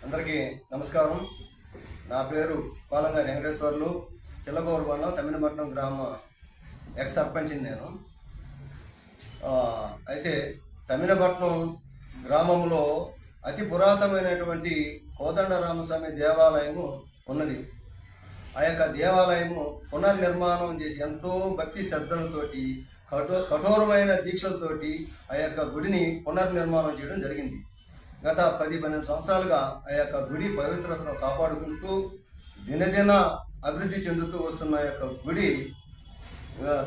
అందరికీ నమస్కారం. నా పేరు కోలంగా వెంకటేశ్వర్లు, చిల్లగూరు మండలం తమ్మినపట్నం గ్రామ ఎక్స్ సర్పంచ్ని నేను. అయితే తమ్మినపట్నం గ్రామంలో అతి పురాతనమైనటువంటి కోదండరామస్వామి దేవాలయము ఉన్నది. ఆ యొక్క దేవాలయము పునర్నిర్మాణం చేసి ఎంతో భక్తి శ్రద్ధలతోటి కఠోరమైన దీక్షలతోటి ఆ యొక్క గుడిని పునర్నిర్మాణం చేయడం జరిగింది. గత 10-12 సంవత్సరాలుగా ఆ యొక్క గుడి పవిత్రతను కాపాడుకుంటూ దినదిన అభివృద్ధి చెందుతూ వస్తున్న యొక్క గుడి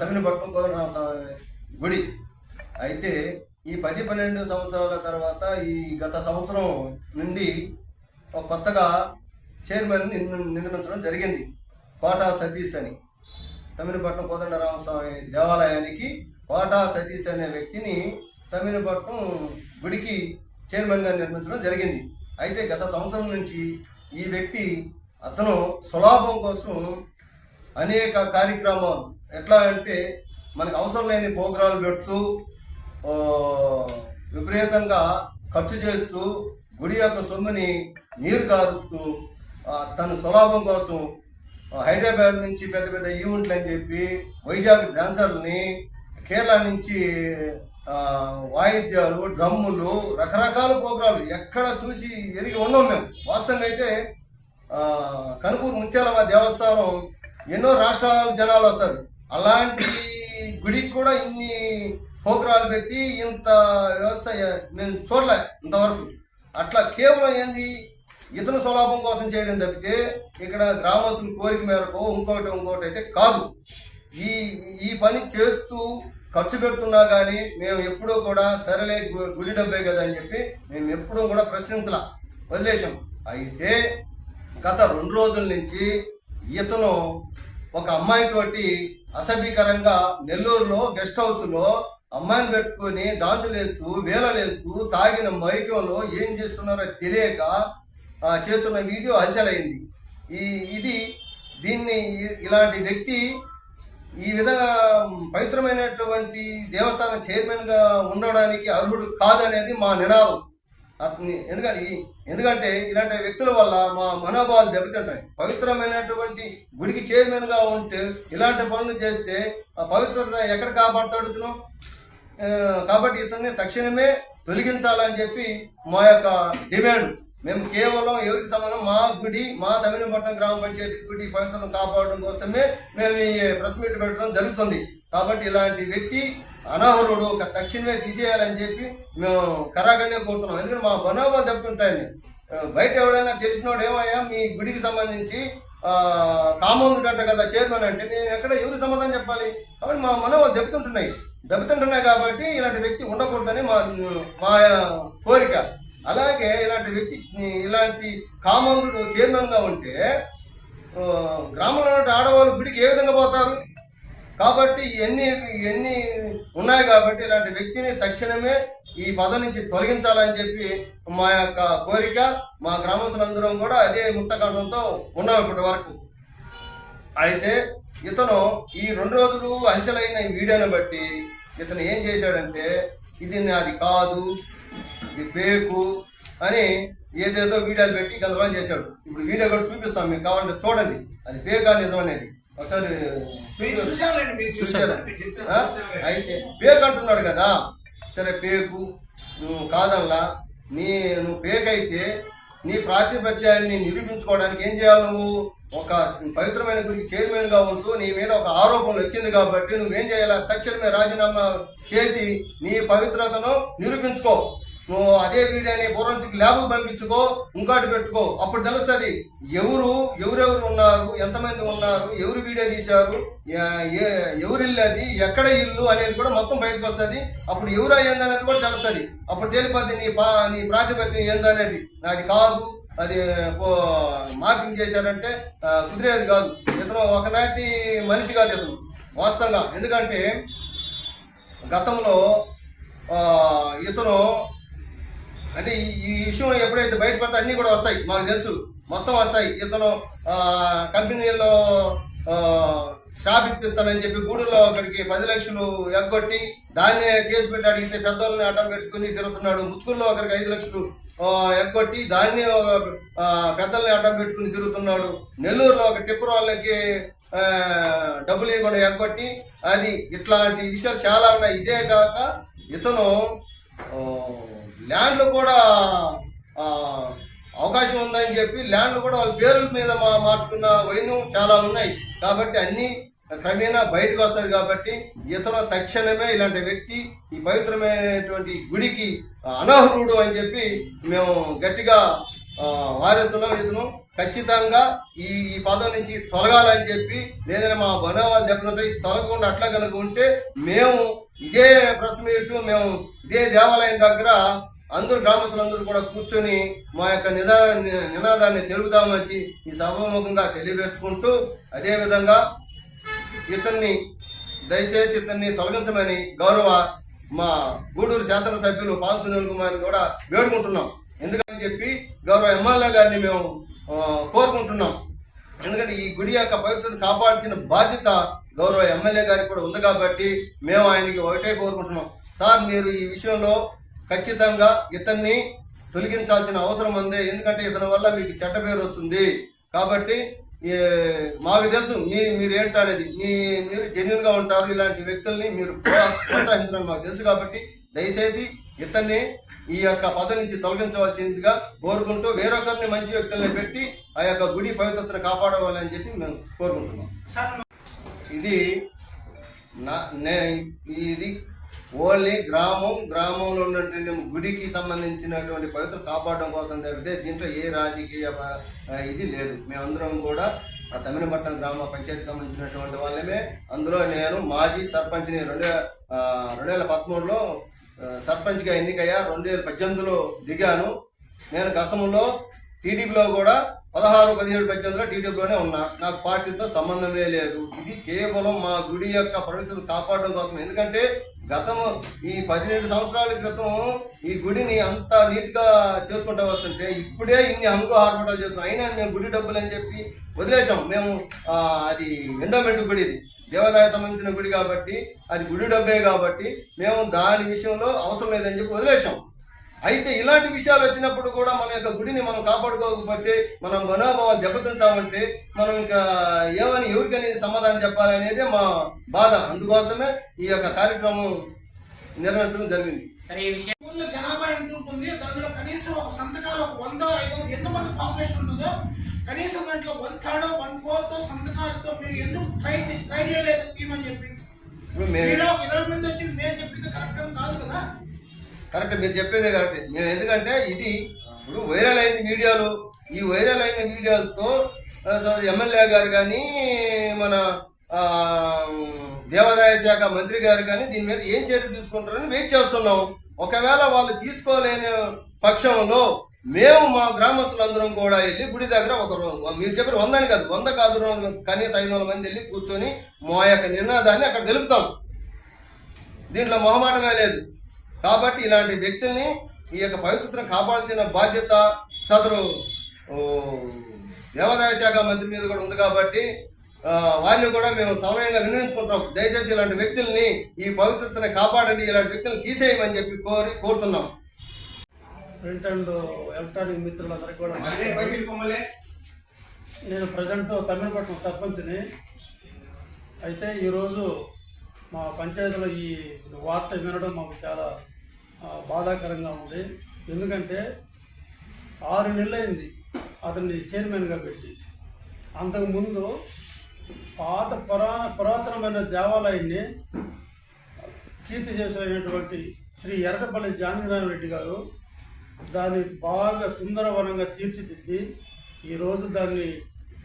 తమ్మినపట్నం కోదండరామస్వామి గుడి. అయితే ఈ 10-12 సంవత్సరాల తర్వాత ఈ గత సంవత్సరం నుండి కొత్తగా చైర్మన్ నిర్మించడం జరిగింది. కోటా సతీష్ అని తమ్మినపట్నం కోదండరామస్వామి దేవాలయానికి కోటా సతీష్ అనే వ్యక్తిని తమ్మినపట్నం గుడికి చైర్మన్గా నిర్మించడం జరిగింది. అయితే గత సంవత్సరం నుంచి ఈ వ్యక్తి అతను సులాభం కోసం అనేక కార్యక్రమాలు, ఎట్లా అంటే మనకు అవసరం లేని ప్రోగ్రాలు పెడుతూ విపరీతంగా ఖర్చు చేస్తూ గుడి యొక్క సొమ్ముని నీరు కారుస్తూ తన సులాభం కోసం హైదరాబాద్ నుంచి పెద్ద పెద్ద ఈవెంట్లు అని చెప్పి వైజాగ్ డాన్సర్లని, కేరళ నుంచి వాయిద్యాలు, డ్రమ్ములు, రకరకాల ప్రోగ్రాలు ఎక్కడ చూసి ఎరిగి ఉన్నాం మేము. వాస్తవంగా అయితే కనుపూరు ముత్యాలమ్మ దేవస్థానం ఎన్నో రాష్ట్రాల జనాలు వస్తారు. అలాంటి గుడికి కూడా ఇన్ని ప్రోగ్రాలు పెట్టి ఇంత వ్యవస్థ మేము చూడలే ఇంతవరకు. అట్లా కేవలం ఏంది ఇతను సులాభం కోసం చేయడం తప్పితే ఇక్కడ గ్రామస్తుల కోరిక మేరకు ఇంకోటి అయితే కాదు. ఈ పని చేస్తూ ఖర్చు పెడుతున్నా కానీ మేము ఎప్పుడూ కూడా సరేలే గుడి డబ్బే కదా అని చెప్పి మేము ఎప్పుడూ కూడా ప్రశ్నించలా, వదిలేసాం. అయితే గత 2 రోజుల నుంచి ఇతను ఒక అమ్మాయితోటి అసభ్యకరంగా నెల్లూరులో గెస్ట్ హౌస్లో అమ్మాయిని పెట్టుకొని డాన్సులు వేస్తూ వేలలేస్తూ తాగిన మైకంలో ఏం చేస్తున్నారో తెలియక చేస్తున్న వీడియో హల్చలైంది. ఇలాంటి వ్యక్తి ఈ విధంగా పవిత్రమైనటువంటి దేవస్థానం చైర్మన్గా ఉండడానికి అర్హుడు కాదనేది మా నినాదం. ఎందుకంటే ఇలాంటి వ్యక్తుల వల్ల మా మనోభావాలు దెబ్బతింటాయి. పవిత్రమైనటువంటి గుడికి చైర్మన్గా ఉంటే ఇలాంటి పనులు చేస్తే ఆ పవిత్రత ఎక్కడ కాపాడుతాడుతున్నాం. కాబట్టి ఇతన్ని తక్షణమే తొలగించాలని చెప్పి మా యొక్క డిమాండ్. మేము కేవలం ఎవరికి సంబంధం మా గుడి, మా తమ్మినపట్నం గ్రామ పంచాయతీ గుడి పవిత్రతను కాపాడడం కోసమే మేము ఈ ప్రెస్ మీట్ పెట్టడం జరుగుతుంది. కాబట్టి ఇలాంటి వ్యక్తి అనర్హుడు తక్షణమే తీసేయాలని చెప్పి మేము కరాఖండిగా కోరుతున్నాం. ఎందుకంటే మా మనోభావాలు దెబ్బతింటాయని. బయట ఎవడైనా తెలిసినోడు ఏమయ్యా మీ గుడికి సంబంధించి కామౌండ్ కదా చైర్మన్ అంటే మేము ఎక్కడ ఎవరికి సమాధానం చెప్పాలి. కాబట్టి మా మనోభావాలు దెబ్బతింటున్నాయి కాబట్టి ఇలాంటి వ్యక్తి ఉండకూడదని మా కోరిక. అలాగే ఇలాంటి కామౌండ్ చైర్మన్గా ఉంటే గ్రామంలో ఆడవాళ్ళు గుడికి ఏ విధంగా పోతారు. కాబట్టి ఇవన్నీ ఉన్నాయి. కాబట్టి ఇలాంటి వ్యక్తిని తక్షణమే ఈ పదవి నుంచి తొలగించాలని చెప్పి మా యొక్క కోరిక. మా గ్రామస్తులందరం కూడా అదే ముక్తకంఠంతో ఉన్నాం ఇప్పటి వరకు. అయితే ఇతను ఈ 2 రోజులు హల్చలైన ఈ వీడియోని బట్టి ఇతను ఏం చేశాడంటే ఇది నాది కాదు, ఇది ఫేకు అని ఏదేదో వీడియోలు పెట్టి గందరగోళం చేశాడు. ఇప్పుడు వీడియో కూడా చూపిస్తాం, మీకు కావాలంటే చూడండి అది ఫేకా నిజం అనేది. ఒకసారి చూసారా? అయితే ఫేక్ అంటున్నాడు కదా, సరే ఫేకు నువ్వు కాదల్లా, నువ్వు ఫేక్ అయితే నీ ప్రాతిపత్యాన్ని నిరూపించుకోవడానికి ఏం చేయాలి? నువ్వు ఒక పవిత్రమైన గుడికి చైర్మన్గా ఉంటూ నీ మీద ఒక ఆరోపణలు వచ్చింది కాబట్టి నువ్వేం చేయాలి? తక్షణమే రాజీనామా చేసి నీ పవిత్రతను నిరూపించుకో. నువ్వు అదే వీడియోని ఫోరెన్సిక్ ల్యాబ్కు పంపించుకో, ఇంకోటి పెట్టుకో. అప్పుడు తెలుస్తుంది ఎవరెవరు ఉన్నారు, ఎంతమంది ఉన్నారు, ఎవరు వీడియో తీశారు, ఎవరి ఇల్లు అది, ఎక్కడ ఇల్లు అనేది కూడా మొత్తం బయటకు వస్తుంది. అప్పుడు ఎవరు అయ్యింది అనేది కూడా తెలుస్తుంది. అప్పుడు తెలిపోద్ది నీ ప్రాతిపత్యం ఏందనేది. నాది కాదు, అది మార్కింగ్ చేశారంటే కుదిరేది కాదు. ఇతను ఒకనాటి మనిషి కాదు ఇతను వాస్తవంగా. ఎందుకంటే గతంలో ఇతను అంటే ఈ విషయం ఎప్పుడైతే బయటపడితే అన్నీ కూడా వస్తాయి, మాకు తెలుసు, మొత్తం వస్తాయి. ఇతను కంపెనీల్లో స్టాప్ ఇప్పిస్తానని చెప్పి గూడూరులో ఒకడికి 10 లక్షలు ఎగ్గొట్టి దాన్ని కేసు పెట్టి అడిగితే పెద్దోళ్ళని అడ్డం పెట్టుకుని తిరుగుతున్నాడు. ముత్తుకూరులో ఒకరికి 5 లక్షలు ఎగ్గొట్టి దాన్ని పెద్దల్ని అడ్డం పెట్టుకుని తిరుగుతున్నాడు. నెల్లూరులో ఒక టిప్పర్ వాళ్ళకి డబ్బులు ఇవ్వకుండా ఎగ్గొట్టి అది ఇట్లాంటి విషయాలు చాలా ఉన్నాయి. ఇదే కాక ఇతను ల్యాండ్లు కూడా అవకాశం ఉందని చెప్పి ల్యాండ్లు కూడా వాళ్ళ పేర్ల మీద మార్చుకున్న వైనం చాలా ఉన్నాయి. కాబట్టి అన్నీ క్రమేణా బయటకు వస్తుంది. కాబట్టి ఇతను తక్షణమే ఇలాంటి వ్యక్తి ఈ పవిత్రమైనటువంటి గుడికి అనర్హుడు అని చెప్పి మేము గట్టిగా వారిస్తున్నాం. ఇతను ఖచ్చితంగా ఈ పదం నుంచి తొలగాలని చెప్పి, లేదంటే మా బనవాళ్ళు దెబ్బతింటే తొలగకుండా అట్లా కనుక ఉంటే మేము ఇదే ప్రెస్ మీట్ మేము ఇదే దేవాలయం దగ్గర అందరూ గ్రామస్తులందరూ కూడా కూర్చొని మా యొక్క నినాదాన్ని తెలుపుదామని ఈ సభాముఖంగా తెలియపరుచుకుంటూ, అదేవిధంగా ఇతన్ని దయచేసి ఇతన్ని తొలగించమని గౌరవ మా గూడూరు శాసనసభ్యులు పాల్ సునీల్ కుమార్ కూడా వేడుకుంటున్నాం. ఎందుకని చెప్పి గౌరవ ఎమ్మెల్యే గారిని మేము కోరుకుంటున్నాం. ఎందుకంటే ఈ గుడి యొక్క పవిత్రతను కాపాడాల్సిన బాధ్యత గౌరవ ఎమ్మెల్యే గారికి కూడా ఉంది. కాబట్టి మేము ఆయనకి ఒకటే కోరుకుంటున్నాం, సార్ మీరు ఈ విషయంలో ఖచ్చితంగా ఇతన్ని తొలగించాల్సిన అవసరం ఉంది. ఎందుకంటే ఇతని వల్ల మీకు చెడ్డ పేరు వస్తుంది. కాబట్టి మాకు తెలుసు మీరు ఏంటనేది, మీరు జెన్యున్గా ఉంటారు, ఇలాంటి వ్యక్తుల్ని మీరు ప్రోత్సహించడం మాకు తెలుసు. కాబట్టి దయచేసి ఇతన్ని ఈ యొక్క పదవి నుంచి తొలగించవలసిందిగా కోరుకుంటూ వేరొకరిని మంచి వ్యక్తుల్ని పెట్టి ఆ యొక్క గుడి పవిత్రతను కాపాడవాలని చెప్పి మేము కోరుకుంటున్నాం. ఇది ఓన్లీ గ్రామంలో ఉన్నటువంటి గుడికి సంబంధించినటువంటి పవిత్ర కాపాడడం కోసం తప్పితే దీంట్లో ఏ రాజకీయ ఇది లేదు. మేమందరం కూడా తమిళపట్నం గ్రామ పంచాయతీకి సంబంధించినటువంటి వాళ్ళమే. అందులో నేను మాజీ సర్పంచ్ని 2013లో సర్పంచ్గా ఎన్నికయ్యా. 2018లో దిగాను. నేను గతంలో టీడీపీలో కూడా 16, 17, 18లో టీడీపీలోనే ఉన్నా. నాకు పార్టీతో సంబంధమే లేదు. ఇది కేవలం మా గుడి యొక్క పవిత్రతను కాపాడడం కోసం. ఎందుకంటే గతము ఈ 17 సంవత్సరాల క్రితం ఈ గుడిని అంత నీట్గా చేసుకుంటూ వస్తుంటే ఇప్పుడే ఇన్ని హంగు ఆర్భటాలు చేస్తున్నాం. అయినా మేము గుడి డబ్బులు అని చెప్పి వదిలేసాం. మేము అది ఎండోమెంట్ గుడి, ఇది దేవాదాయ సంబంధించిన గుడి కాబట్టి అది గుడి డబ్బే కాబట్టి మేము దాని విషయంలో అవసరం లేదని చెప్పి వదిలేసాం. అయితే ఇలాంటి విషయాలు వచ్చినప్పుడు కూడా మన యొక్క గుడిని మనం కాపాడుకోకపోతే మనం మనోభావాలు దెబ్బతింటామంటే మనం ఇంకా ఎవరికని సమాధానం చెప్పాలనేదే మా బాధ. అందుకోసమే ఈ యొక్క కార్యక్రమం నిర్వహించడం జరిగింది. జనాభా ఎంత ఉంటుంది, దానిలో కనీసం ఒక సంతకాలు 100, 500 ఎంతమంది పాపులేషన్ ఉంటుందో కనీసం దాంట్లో 1/3, 1/4 సంతకాలతో మీరు ఎందుకు ట్రై చేయలేదు టీమని చెప్పి 20 మంది వచ్చి మేము చెప్పింది కరెక్ట్ కాదు కదా. కరెక్ట్, మీరు చెప్పేదే కరెక్ట్. మేము ఎందుకంటే ఇది ఇప్పుడు వైరల్ అయింది వీడియోలు. ఈ వైరల్ అయిన వీడియోలతో ఎమ్మెల్యే గారు కానీ మన దేవాదాయ శాఖ మంత్రి గారు కానీ దీని మీద ఏం చర్య తీసుకుంటారని వెయిట్ చేస్తున్నాం. ఒకవేళ వాళ్ళు తీసుకోలేని పక్షంలో మేము మా గ్రామస్తులందరం కూడా వెళ్ళి గుడి దగ్గర మీరు చెప్పిన 100 కాదు 100 కాదు కనీసం 500 మంది వెళ్ళి కూర్చొని మా యొక్క నినాదాన్ని అక్కడ తెలుపుతాం. దీంట్లో మొహమాటమే లేదు. కాబట్టి ఇలాంటి వ్యక్తుల్ని ఈ యొక్క పవిత్రతను కాపాడాల్సిన బాధ్యత సదరు దేవాదాయ శాఖ మంత్రి మీద కూడా ఉంది. కాబట్టి వారిని కూడా మేము సమయంగా వినియోగించుకుంటాం. దయచేసి ఇలాంటి వ్యక్తుల్ని ఈ పవిత్రతను కాపాడండి, ఇలాంటి వ్యక్తులను తీసేయమని చెప్పి కోరుతున్నాం. ప్రింట్ అండ్ ఎలక్ట్రానిక్ మిత్రులందరికీ కూడా నేను ప్రజెంట్ తమిళపట్నం సర్పంచ్ని. అయితే ఈరోజు మా పంచాయతీలో ఈ వార్త వినడం మాకు చాలా బాధాకరంగా ఉంది. ఎందుకంటే 6 నెలలైంది అతన్ని చైర్మన్గా పెట్టి. అంతకుముందు పురాతనమైన దేవాలయాన్ని కీర్తి చేసినటువంటి శ్రీ ఎర్రపల్లి జానకిరామరెడ్డి గారు దాన్ని బాగా సుందరవనంగా తీర్చిదిద్ది ఈరోజు దాన్ని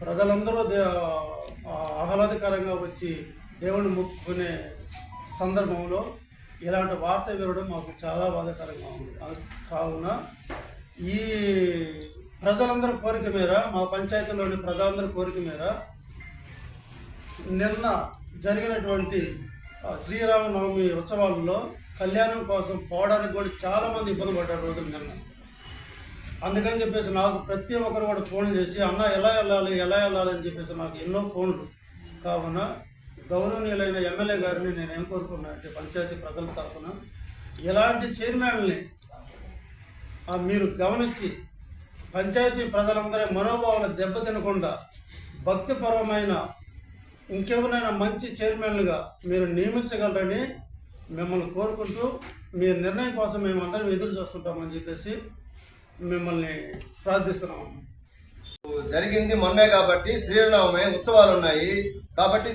ప్రజలందరూ ఆహ్లాదకరంగా వచ్చి దేవుని మొక్కుకునే సందర్భంలో ఇలాంటి వార్త వినడం మాకు చాలా బాధాకరంగా ఉంది. కావున ఈ ప్రజలందరి కోరిక మేర, మా పంచాయతీలోని ప్రజలందరి కోరిక మేర నిన్న జరిగినటువంటి శ్రీరామనవమి ఉత్సవాలలో కళ్యాణం కోసం పోవడానికి కూడా చాలామంది ఇబ్బంది పడ్డారు రోజులు నిన్న. అందుకని చెప్పేసి నాకు ప్రతి ఒక్కరు కూడా ఫోన్ చేసి అన్న ఎలా వెళ్ళాలి అని చెప్పేసి నాకు ఎన్నో ఫోన్లు. కావున గౌరవనీయులైన ఎమ్మెల్యే గారిని నేనేం కోరుకున్నా అంటే పంచాయతీ ప్రజల తరఫున ఇలాంటి చైర్మన్ని మీరు గమనించి పంచాయతీ ప్రజలందరి మనోభావాలు దెబ్బతినకుండా భక్తిపరమైన ఇంకెవరైనా మంచి చైర్మన్లుగా మీరు నియమించగలరని మిమ్మల్ని కోరుకుంటూ మీ నిర్ణయం కోసం మేమందరం ఎదురు చూస్తుంటామని చెప్పేసి మిమ్మల్ని ప్రార్థిస్తున్నాము. జరిగింది మొన్నే కాబట్టి శ్రీరామనవమి ఉత్సవాలు ఉన్నాయి కాబట్టి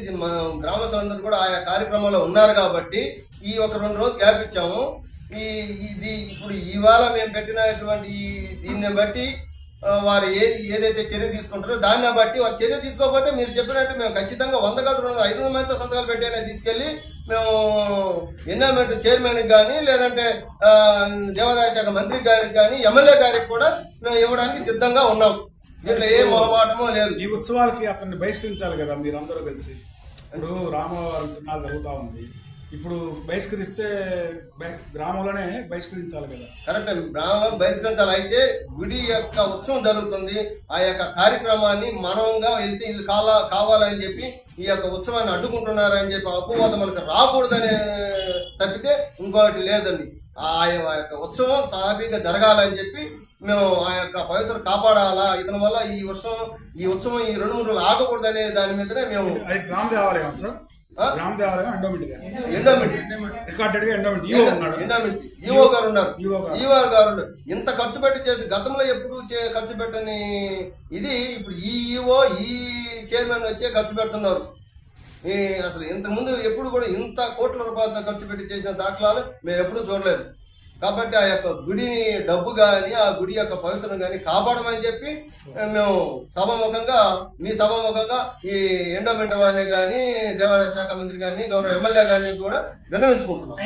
గ్రామస్తులందరూ కూడా ఆయా కార్యక్రమంలో ఉన్నారు కాబట్టి ఈ ఒక 2 రోజులు గ్యాప్ ఇచ్చాము. ఇది ఇప్పుడు ఇవాళ మేము పెట్టినటువంటి దీన్ని బట్టి వారు ఏదైతే చర్య తీసుకుంటారో దాన్ని బట్టి వారు చర్య తీసుకోకపోతే మీరు చెప్పినట్టు మేము ఖచ్చితంగా 100 కాదు 500 మందితో సంతకాలు పెట్టేనే తీసుకెళ్ళి మేము ఎన్విరాన్మెంట్ చైర్మన్కి కానీ లేదంటే దేవాదాయ శాఖ మంత్రికి గారికి కానీ ఎమ్మెల్యే గారికి కూడా మేము ఇవ్వడానికి సిద్ధంగా ఉన్నాం. దీంట్లో ఏ మొహమాటమో లేదు. ఈ ఉత్సవాలకి అతన్ని బహిష్కరించాలి కదా మీరు అందరూ కలిసి. ఇప్పుడు రామవారి తిరునాళ్ళు జరుగుతూ ఉంది, ఇప్పుడు బహిష్కరిస్తే గ్రామంలోనే బహిష్కరించాలి కదా. కరెక్ట్, గ్రామంలో బహిష్కరించాలి. అయితే గుడి యొక్క ఉత్సవం జరుగుతుంది, ఆ యొక్క కార్యక్రమాన్ని మనంగా వెళ్తే ఇది కావాలని చెప్పి ఈ యొక్క ఉత్సవాన్ని అడ్డుకుంటున్నారని చెప్పి అపవాదం మనకు రాకూడదని తప్పితే ఇంకోటి లేదండి. ఆ యొక్క ఉత్సవం సాఫీగా జరగాలని చెప్పి మేము ఆ యొక్క పవిత్ర కాపాడాలా, ఇతని వల్ల ఈ ఉత్సవం ఈ 2-3 రోజులు ఆగకూడదనే దాని మీదనే మేము. అది గ్రామ దేవాలయం సార్, గ్రామ దేవాలయం ఎండోమెంట్ రికార్డెడ్గా ఎండోమెంట్ ఈఓ గారు ఉన్నారు. ఈఓ గారు ఇంత ఖర్చు పెట్టి చేసి గతంలో ఎప్పుడు ఖర్చు పెట్టని ఇది ఇప్పుడు ఈ ఈఓ ఈ చైర్మన్ వచ్చే ఖర్చు పెడుతున్నారు. అసలు ఇంతకుముందు ఎప్పుడు కూడా ఇంత కోట్ల రూపాయలతో ఖర్చు పెట్టి చేసిన దాఖలాలు మేము ఎప్పుడూ చూడలేదు. కాబట్టి ఆ యొక్క గుడిని డబ్బు కానీ ఆ గుడి యొక్క పవిత్రం కానీ కాపాడమని చెప్పి మేము మీ సభాముఖంగా ఈ ఎండోమెంట్ వారిని కానీ దేవాదాయ శాఖ మంత్రి కానీ గౌరవ ఎమ్మెల్యే కానీ కూడా విన్నవించుకుంటున్నాం.